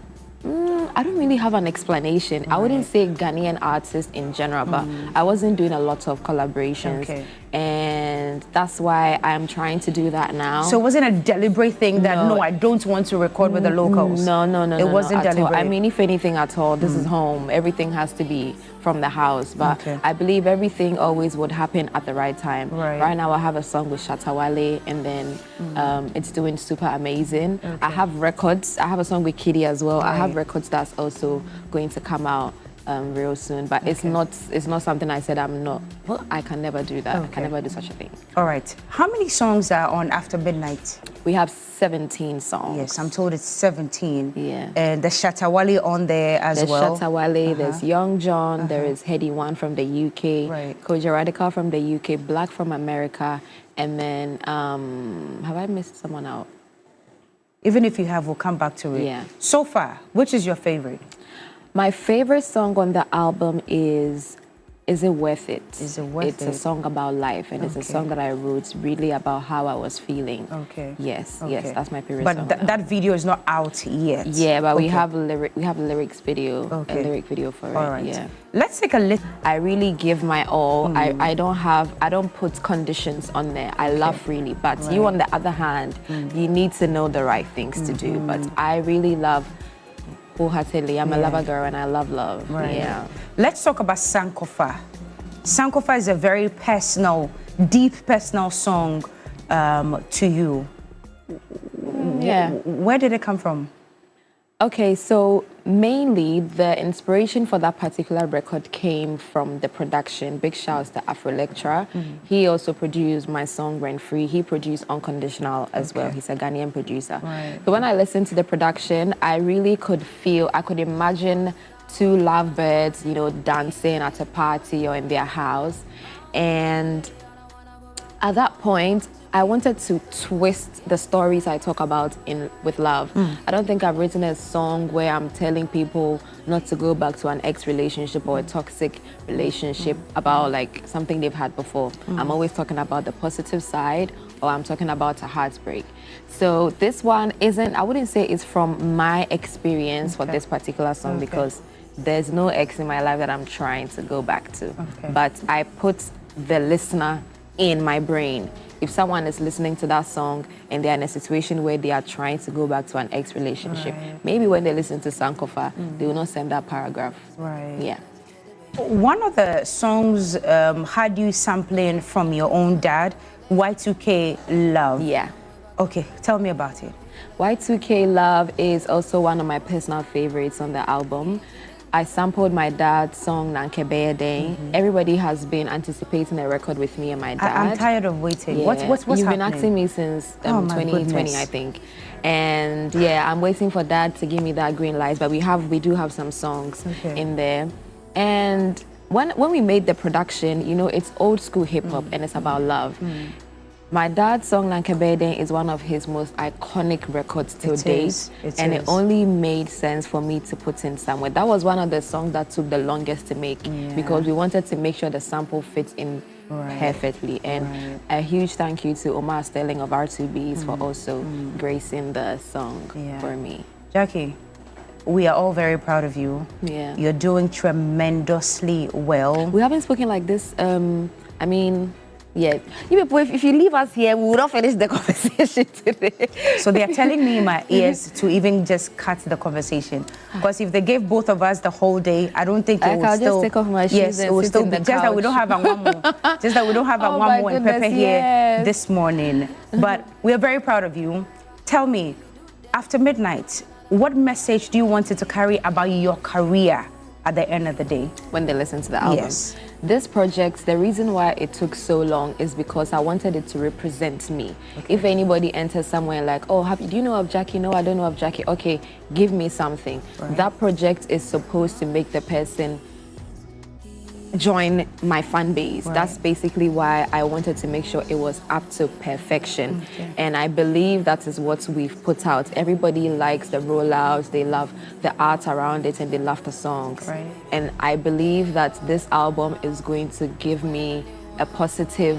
I don't really have an explanation. I wouldn't say Ghanaian artists in general, but I wasn't doing a lot of collaborations. And that's why I'm trying to do that now. So it wasn't a deliberate thing that, no, I don't want to record with the locals? No. It wasn't deliberate? I mean, if anything at all, this is home. Everything has to be from the house. But I believe everything always would happen at the right time. Right now, I have a song with Shatawale, and then it's doing super amazing. I have records. I have a song with Kiddy as well. I have records that's also going to come out real soon, but it's not something I said I can never do that. I can never do such a thing. All right. How many songs are on After Midnight? We have 17 songs. Yes, I'm told it's 17. Yeah. And there's Shatawale on there as well. There's Shatawale, there's Young John, there is Heady One from the UK, Koja Radical from the UK, Black from America, and then have I missed someone out? Even if you have, we'll come back to it. Yeah. So far, which is your favorite? My favorite song on the album is It Worth It? Is It Worth It? It's a song about life, and it's a song that I wrote really about how I was feeling. Yes, that's my favorite song. But that video is not out yet. Yeah, but we have a lyrics video, a lyric video for it. All right. Yeah. Let's take a listen. I really give my all. I don't put conditions on there. I love freely, but you on the other hand, you need to know the right things to do. But I really love wholeheartedly. I'm a lover girl and I love love. Yeah. Let's talk about Sankofa. Sankofa is a very personal, deep personal song to you. Yeah. Where did it come from? Okay, so mainly the inspiration for that particular record came from the production. Big shouts to Afro Lecturer. He also produced my song Rent Free. He produced Unconditional as well. He's a Ghanaian producer. So when I listened to the production, I really could imagine 2 lovebirds, dancing at a party or in their house. And at that point, I wanted to twist the stories I talk about with love. I don't think I've written a song where I'm telling people not to go back to an ex-relationship or a toxic relationship about like something they've had before. I'm always talking about the positive side, or I'm talking about a heartbreak. So this one I wouldn't say it's from my experience for this particular song because there's no ex in my life that I'm trying to go back to. But I put the listener in my brain. If someone is listening to that song and they're in a situation where they are trying to go back to an ex-relationship, maybe when they listen to Sankofa, they will not send that paragraph. Yeah. One of the songs had you sampling from your own dad, Y2K Love. Yeah. Okay, tell me about it. Y2K Love is also one of my personal favorites on the album. I sampled my dad's song Nankebeye Day. Everybody has been anticipating a record with me and my dad. I'm tired of waiting. Yeah. What's You've happening? been asking me since 2020, I think. And yeah, I'm waiting for dad to give me that green light. But we do have some songs in there. And when we made the production, it's old school hip hop and it's about love. My dad's song Lankebede is one of his most iconic records till date. It only made sense for me to put in somewhere. That was one of the songs that took the longest to make because we wanted to make sure the sample fits in perfectly. And a huge thank you to Omar Sterling of R2Bs for also gracing the song for me. Gyakie, we are all very proud of you. Yeah. You're doing tremendously well. We haven't spoken like this, I mean, yeah. You people, if you leave us here, we would not finish the conversation today. So they are telling me in my ears to even just cut the conversation. Because if they gave both of us the whole day, I don't think it would still... just take off my shoes yes, and it would sit still in be... the Just that we couch. don't have a one more. Just that we don't have a one more and Pepper here this morning. But we are very proud of you. Tell me, after midnight, what message do you want it to carry about your career at the end of the day? When they listen to the album. Yes. This project, the reason why it took so long is because I wanted it to represent me. Okay. If anybody enters somewhere like, oh, do you know of Gyakie? No, I don't know of Gyakie. Okay, give me something. Right. That project is supposed to make the person join my fan base. Right. That's basically why I wanted to make sure it was up to perfection. Okay. And I believe that is what we've put out. Everybody likes the rollouts, they love the art around it, and they love the songs. Right. And I believe that this album is going to give me a positive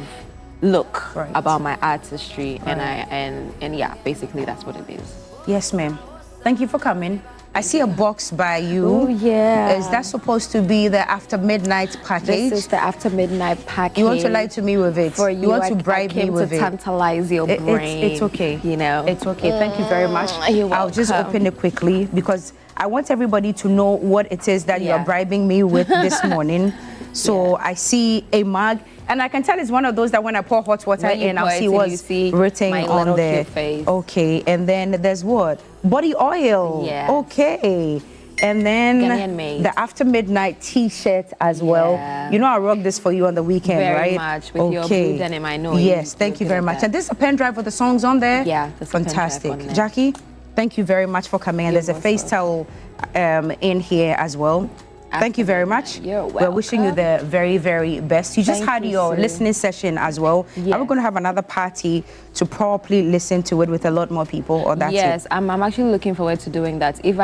look about my artistry. Right. And yeah, basically that's what it is. Yes, ma'am. Thank you for coming. I see a box by you. Oh, yeah. Is that supposed to be the After Midnight package? This is the After Midnight package. You want to lie to me with it? For you want to bribe me with it? I came to tantalize your brain. It's okay. You know? It's okay. Thank you very much. I'll just open it quickly because I want everybody to know what it is that you're bribing me with this morning. So I see a mug. And I can tell it's one of those that when I pour hot water in, I'll see what's written on there. Okay, and then there's what? Body oil. Yes. Okay. And then the After Midnight t-shirt as well. You know I rock this for you on the weekend, very right? Much. With your blue denim, I know. Yes, thank you very much. And this is a pen drive with the songs on there? Yeah, fantastic. Gyakie, thank you very much for coming. And there's a face towel in here as well. Thank you very much. You're welcome. We're wishing you the very, very best. You just had your listening session as well. Are we going to have another party to properly listen to it with a lot more people, or that's it? I'm actually looking forward to doing that. If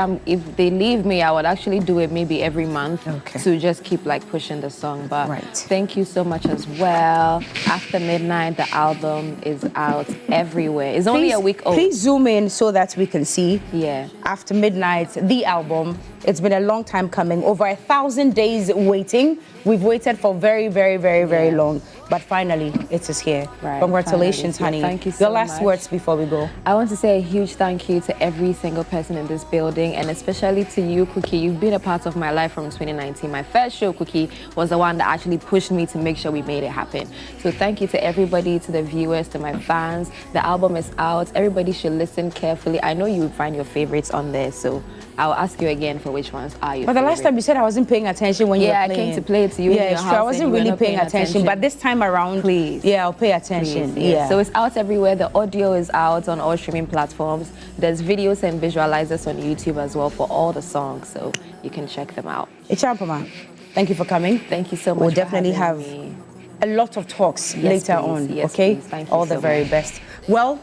they leave me, I would actually do it maybe every month to just keep like pushing the song. But thank you so much as well. After Midnight, the album is out everywhere. It's only a week old. Please zoom in so that we can see. Yeah. After Midnight, the album. It's been a long time coming. Over 1,000 days waiting. We've waited for very, very, very, very long. But finally, it is here. Right, congratulations, honey. Thank you so Your last much. words before we go. I want to say a huge thank you to every single person in this building, and especially to you, Cookie. You've been a part of my life from 2019. My first show, Cookie, was the one that actually pushed me to make sure we made it happen. So thank you to everybody, to the viewers, to my fans. The album is out. Everybody should listen carefully. I know you will find your favorites on there, so I'll ask you again for which ones are your But the last time you said I wasn't paying attention when you were playing. Yeah, I came to play it to you in your it's house. true. I wasn't really paying attention, but this time around, please. Yeah, I'll pay attention. Please, yeah. So it's out everywhere. The audio is out on all streaming platforms. There's videos and visualizers on YouTube as well for all the songs, so you can check them out. Ichampama, thank you for coming. Thank you so much. We'll definitely have a lot of talks later on, okay? Thank you all the very best. Well,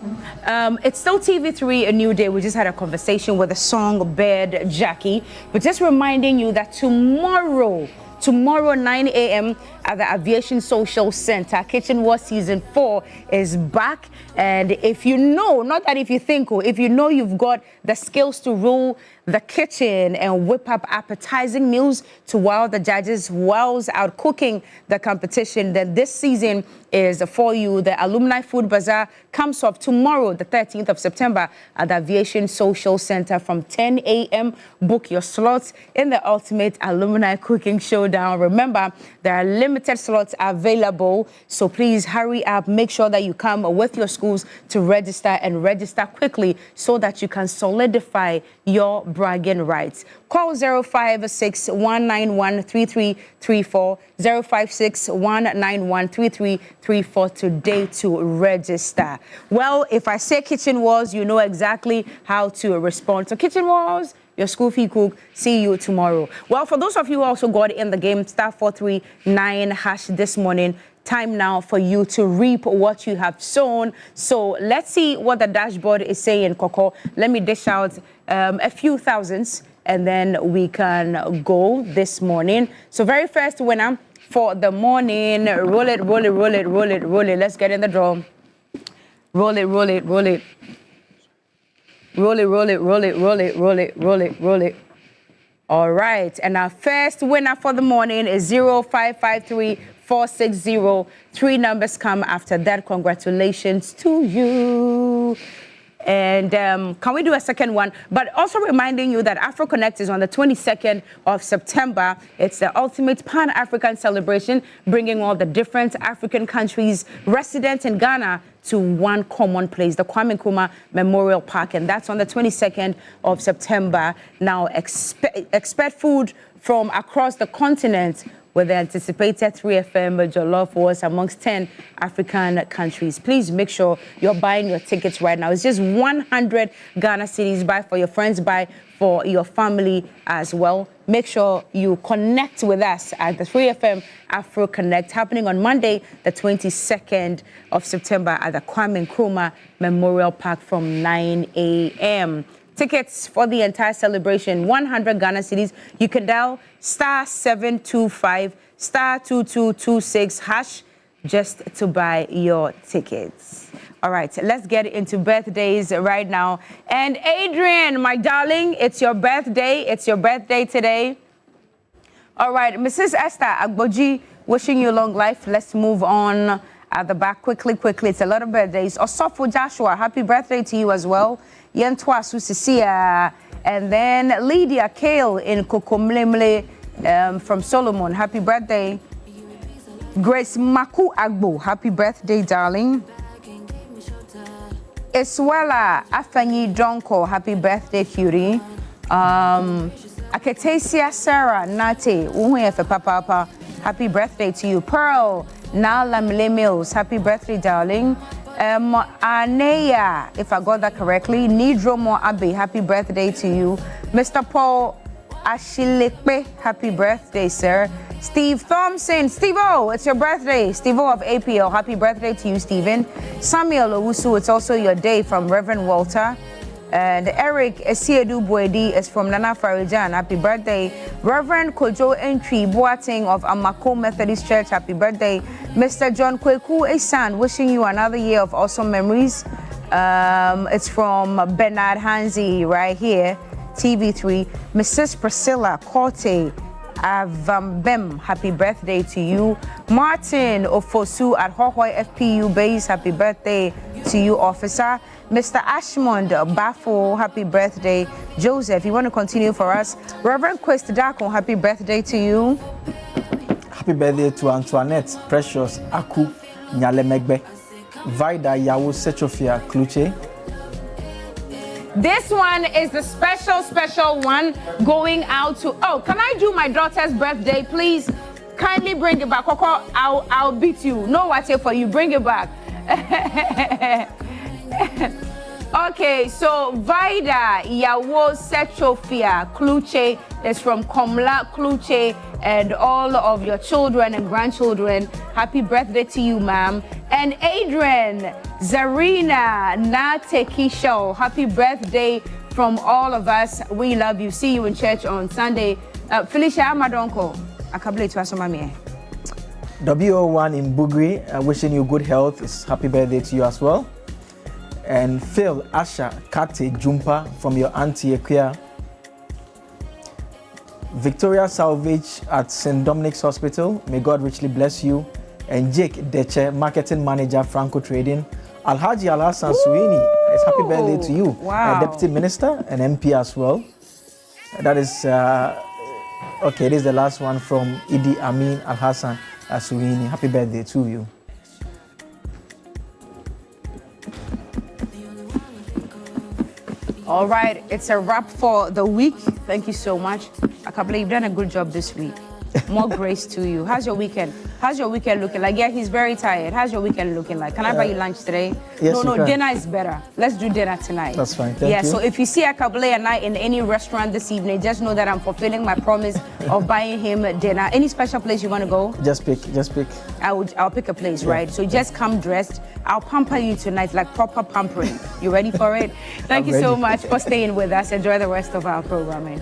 it's still TV3 A New Day. We just had a conversation with the songbird Gyakie, but just reminding you that tomorrow 9 a.m. at the Aviation Social Center, Kitchen War Season 4 is back. And if you know, not that if you think, if you know you've got the skills to rule the kitchen and whip up appetizing meals to wow the judges whilst out cooking the competition, then this season is for you. The Alumni Food Bazaar comes off tomorrow, the 13th of September, at the Aviation Social Center from 10 a.m. Book your slots in the Ultimate Alumni Cooking Showdown. Remember, there are limited slots available, so please hurry up. Make sure that you come with your schools to register, and register quickly so that you can solidify your bragging rights. Call 056-191-3334, 056-191-3334 today to register. Well, if I say Kitchen Wars, you know exactly how to respond. So Kitchen Wars, your school fee cook. See you tomorrow. Well, for those of you who also got in the game, *439# this morning, time now for you to reap what you have sown. So let's see what the dashboard is saying, Coco. Let me dish out a few thousands and then we can go this morning. So very first winner for the morning. Roll it, roll it, roll it, roll it, roll it. Let's get in the draw. Roll it, roll it, roll it. Roll it, roll it, roll it, roll it, roll it, roll it, roll it. All right, and our first winner for the morning is 0553460. 3 numbers come after that. Congratulations to you. And can we do a second one? But also reminding you that Afro Connect is on the 22nd of September. It's the ultimate Pan-African celebration, bringing all the different African countries resident in Ghana to one common place, the Kwame Nkrumah Memorial Park. And that's on the 22nd of September. Now, expect food from across the continent with the anticipated 3FM Jollof Wars amongst 10 African countries. Please make sure you're buying your tickets right now. It's just 100 Ghana cedis. Buy for your friends, buy for your family as well. Make sure you connect with us at the 3FM Afro Connect, happening on Monday, the 22nd of September at the Kwame Nkrumah Memorial Park from 9 a.m. Tickets for the entire celebration, 100 Ghana cedis. You can dial *725 *2226# just to buy your tickets. All right, let's get into birthdays right now. And Adrian, my darling, it's your birthday. It's your birthday today. All right, Mrs. Esther Agboji, wishing you long life. Let's move on at the back quickly. It's a lot of birthdays. Osofo Joshua, happy birthday to you as well. Yentwa Susisia, and then Lydia Kale in Kokomlemle from Solomon. Happy birthday. Grace Maku Agbo, happy birthday, darling. Eswela Afanyi Donko, happy birthday, cutie. Aketesia Sarah Nate, Uhuefe Papa, happy birthday to you. Pearl Nala Mile Mills, happy birthday, darling. Aneya, if I got that correctly, Nidromo Abe, happy birthday to you. Mr. Paul Ashilekpe, happy birthday, sir. Steve Thompson, Steve-O, it's your birthday. Steve-O of APL, happy birthday to you, Stephen. Samuel Owusu, it's also your day, from Reverend Walter. And Eric Esiedu Boedi is from Nana Farijan, happy birthday. Reverend Kojo Entry Boating of Amako Methodist Church, happy birthday. Mr. John Kweku Esan, wishing you another year of awesome memories. It's from Bernard Hansi right here, TV3. Mrs. Priscilla Korte Avambem, happy birthday to you. Martin Ofosu at Hohoi FPU base, happy birthday to you, officer. Mr. Ashmond Bafo, happy birthday. Joseph, you want to continue for us? Reverend Quest Dako, happy birthday to you. Happy birthday to Antoinette Precious Aku Nyalemegbe. Vida Yawu Sechofia Kluche. This one is the special one going out to, oh, can I do my daughter's birthday, please? Kindly bring it back. Coco, I'll beat you. No what's here for you. Bring it back. Okay, so Vida Yawo Sechofia Kluche is from Komla Kluche and all of your children and grandchildren. Happy birthday to you, ma'am. And Adrian Zarina Natekisho, happy birthday from all of us. We love you. See you in church on Sunday. Felicia Amadonko, akabule to asomami. WO1 in Bugri, wishing you good health. It's happy birthday to you as well. And Phil Asha Kate Jumpa from your auntie Equia. Victoria Salvage at St. Dominic's Hospital. May God richly bless you. And Jake Deche, Marketing Manager, Franco Trading. Alhaji Alhassan Suini, it's happy birthday to you. Wow. Deputy Minister and MP as well. That is, okay, this is the last one from Idi Amin Alhassan Suini. Happy birthday to you. All right, it's a wrap for the week. Thank you so much. I can't believe you've done a good job this week. More grace to you. How's your weekend? How's your weekend looking like? Yeah, he's very tired. How's your weekend looking like? Can I buy you lunch today? Yes, No, you can. dinner is better. Let's do dinner tonight. That's fine. Thank you. So if you see Akabule and I in any restaurant this evening, just know that I'm fulfilling my promise of buying him dinner. Any special place you want to go? Just pick. I'll pick a place, right? So just come dressed. I'll pamper you tonight, like proper pampering. You ready for it? Thank you so much for staying with us. Enjoy the rest of our programming.